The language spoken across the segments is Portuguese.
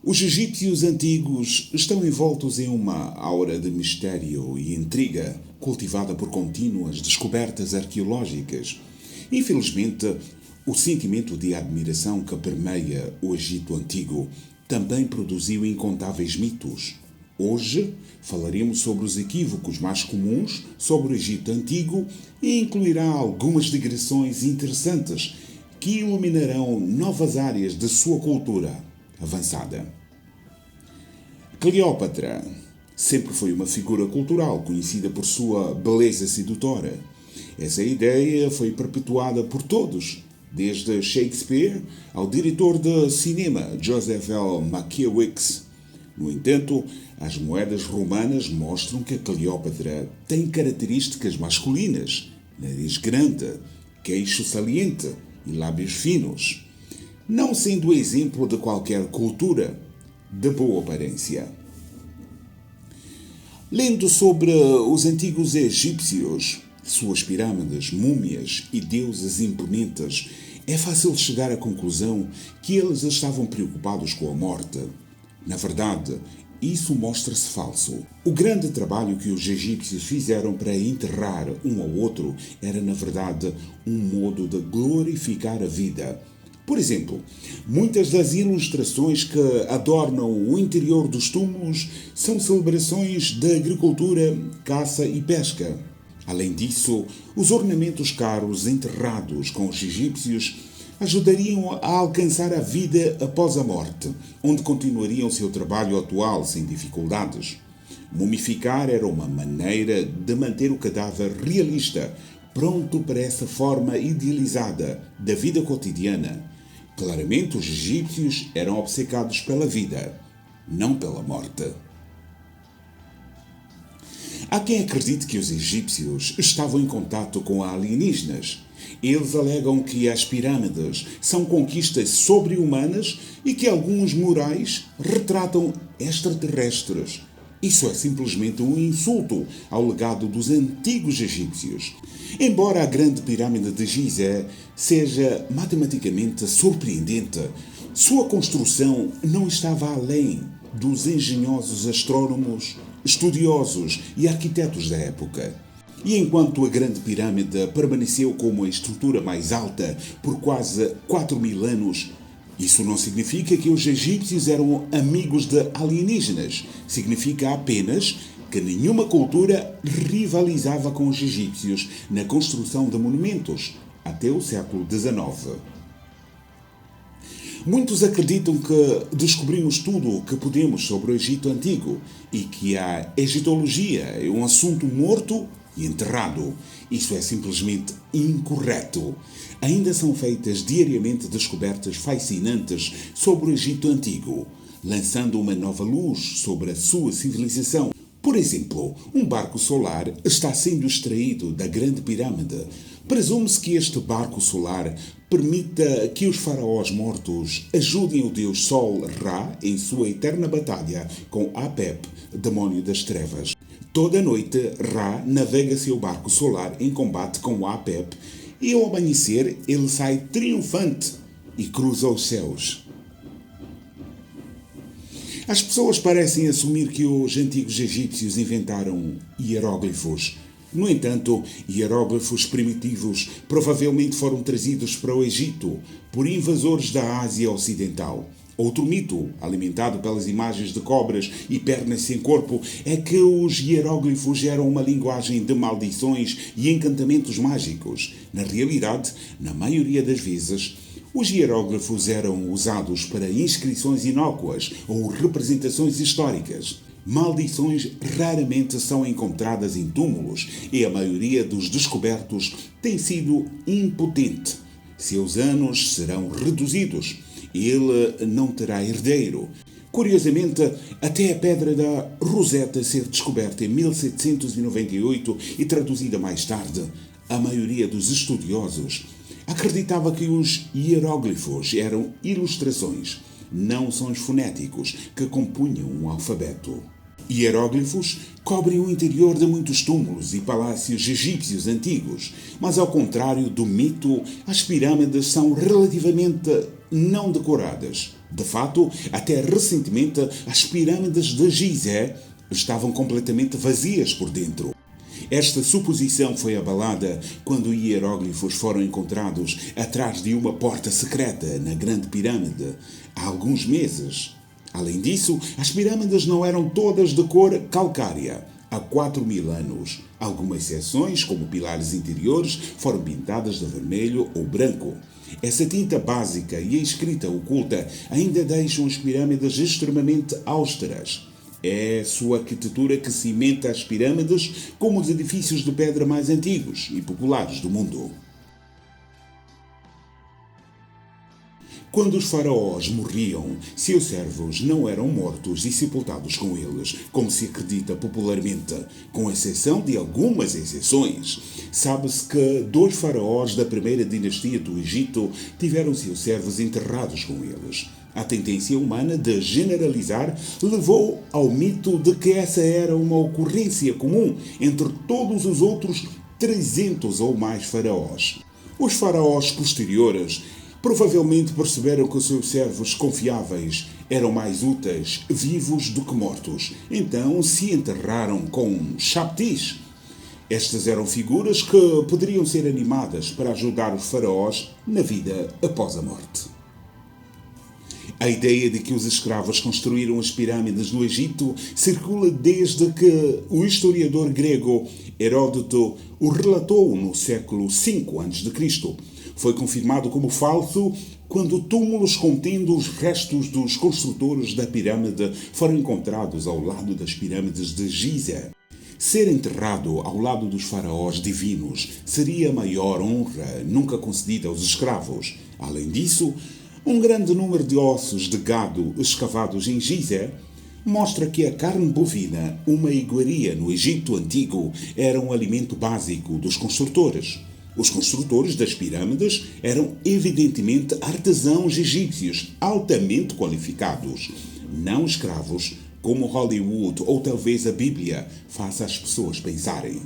Os egípcios antigos estão envoltos em uma aura de mistério e intriga, cultivada por contínuas descobertas arqueológicas. Infelizmente, o sentimento de admiração que permeia o Egito Antigo também produziu incontáveis mitos. Hoje falaremos sobre os equívocos mais comuns sobre o Egito Antigo e incluirá algumas digressões interessantes que iluminarão novas áreas de sua cultura avançada. Cleópatra sempre foi uma figura cultural conhecida por sua beleza sedutora. Essa ideia foi perpetuada por todos, desde Shakespeare ao diretor de cinema Joseph L. Mankiewicz. No entanto, as moedas romanas mostram que Cleópatra tem características masculinas: nariz grande, queixo saliente e lábios finos, não sendo exemplo de qualquer cultura de boa aparência. Lendo sobre os antigos egípcios, suas pirâmides, múmias e deuses imponentes, é fácil chegar à conclusão que eles estavam preocupados com a morte. Na verdade, isso mostra-se falso. O grande trabalho que os egípcios fizeram para enterrar um ao outro era, na verdade, um modo de glorificar a vida. Por exemplo, muitas das ilustrações que adornam o interior dos túmulos são celebrações da agricultura, caça e pesca. Além disso, os ornamentos caros enterrados com os egípcios ajudariam a alcançar a vida após a morte, onde continuariam seu trabalho atual sem dificuldades. Mumificar era uma maneira de manter o cadáver realista, pronto para essa forma idealizada da vida cotidiana. Claramente, os egípcios eram obcecados pela vida, não pela morte. Há quem acredite que os egípcios estavam em contato com alienígenas. Eles alegam que as pirâmides são conquistas sobre-humanas e que alguns murais retratam extraterrestres. Isso é simplesmente um insulto ao legado dos antigos egípcios. Embora a grande pirâmide de Gizé seja matematicamente surpreendente, sua construção não estava além dos engenhosos astrônomos, estudiosos e arquitetos da época. E enquanto a Grande Pirâmide permaneceu como a estrutura mais alta por quase 4.000 anos, isso não significa que os egípcios eram amigos de alienígenas. Significa apenas que nenhuma cultura rivalizava com os egípcios na construção de monumentos até o século XIX. Muitos acreditam que descobrimos tudo o que podemos sobre o Egito Antigo e que a egiptologia é um assunto morto e enterrado. Isso é simplesmente incorreto. Ainda são feitas diariamente descobertas fascinantes sobre o Egito Antigo, lançando uma nova luz sobre a sua civilização. Por exemplo, um barco solar está sendo extraído da Grande Pirâmide. Presume-se que este barco solar permita que os faraós mortos ajudem o deus Sol Ra em sua eterna batalha com Apep, demónio das trevas. Toda noite, Ra navega seu barco solar em combate com Apep e ao amanhecer ele sai triunfante e cruza os céus. As pessoas parecem assumir que os antigos egípcios inventaram hieróglifos. No entanto, hieróglifos primitivos provavelmente foram trazidos para o Egito por invasores da Ásia Ocidental. Outro mito, alimentado pelas imagens de cobras e pernas sem corpo, é que os hieróglifos eram uma linguagem de maldições e encantamentos mágicos. Na realidade, na maioria das vezes, os hieróglifos eram usados para inscrições inócuas ou representações históricas. Maldições raramente são encontradas em túmulos e a maioria dos descobertos tem sido impotente. Seus anos serão reduzidos. Ele não terá herdeiro. Curiosamente, até a pedra da Rosetta ser descoberta em 1798 e traduzida mais tarde, a maioria dos estudiosos acreditava que os hieróglifos eram ilustrações, não sons fonéticos que compunham um alfabeto. Hieróglifos cobrem o interior de muitos túmulos e palácios egípcios antigos, mas ao contrário do mito, as pirâmides são relativamente não decoradas. De fato, até recentemente, as pirâmides de Gizé estavam completamente vazias por dentro. Esta suposição foi abalada quando hieróglifos foram encontrados atrás de uma porta secreta na Grande Pirâmide há alguns meses. Além disso, as pirâmides não eram todas de cor calcária. Há 4.000 anos, algumas seções, como pilares interiores, foram pintadas de vermelho ou branco. Essa tinta básica e a escrita oculta ainda deixam as pirâmides extremamente austeras. É sua arquitetura que cimenta as pirâmides como os edifícios de pedra mais antigos e populares do mundo. Quando os faraós morriam, seus servos não eram mortos e sepultados com eles, como se acredita popularmente, com exceção de algumas exceções. Sabe-se que 2 faraós da primeira dinastia do Egito tiveram seus servos enterrados com eles. A tendência humana de generalizar levou ao mito de que essa era uma ocorrência comum entre todos os outros 300 ou mais faraós. Os faraós posteriores provavelmente perceberam que os seus servos confiáveis eram mais úteis vivos do que mortos. Então se enterraram com chaptis. Estas eram figuras que poderiam ser animadas para ajudar os faraós na vida após a morte. A ideia de que os escravos construíram as pirâmides no Egito circula desde que o historiador grego Heródoto o relatou no século V a.C. Foi confirmado como falso quando túmulos contendo os restos dos construtores da pirâmide foram encontrados ao lado das pirâmides de Gizé. Ser enterrado ao lado dos faraós divinos seria a maior honra nunca concedida aos escravos. Além disso, um grande número de ossos de gado escavados em Gizé mostra que a carne bovina, uma iguaria no Egito Antigo, era um alimento básico dos construtores. Os construtores das pirâmides eram evidentemente artesãos egípcios altamente qualificados, não escravos, como Hollywood ou talvez a Bíblia faça as pessoas pensarem.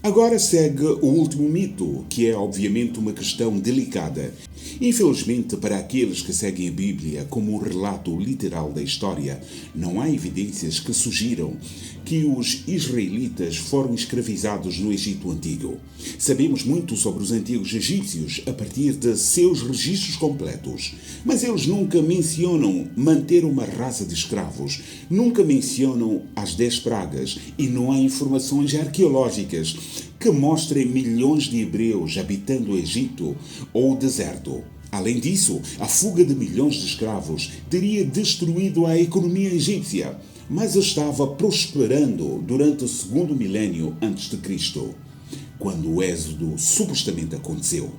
Agora segue o último mito, que é obviamente uma questão delicada. Infelizmente, para aqueles que seguem a Bíblia como um relato literal da história, não há evidências que sugiram que os israelitas foram escravizados no Egito Antigo. Sabemos muito sobre os antigos egípcios a partir de seus registros completos, mas eles nunca mencionam manter uma raça de escravos, nunca mencionam as 10 pragas e não há informações arqueológicas que mostrem milhões de hebreus habitando o Egito ou o deserto. Além disso, a fuga de milhões de escravos teria destruído a economia egípcia, mas estava prosperando durante o segundo milénio antes de Cristo, quando o êxodo supostamente aconteceu.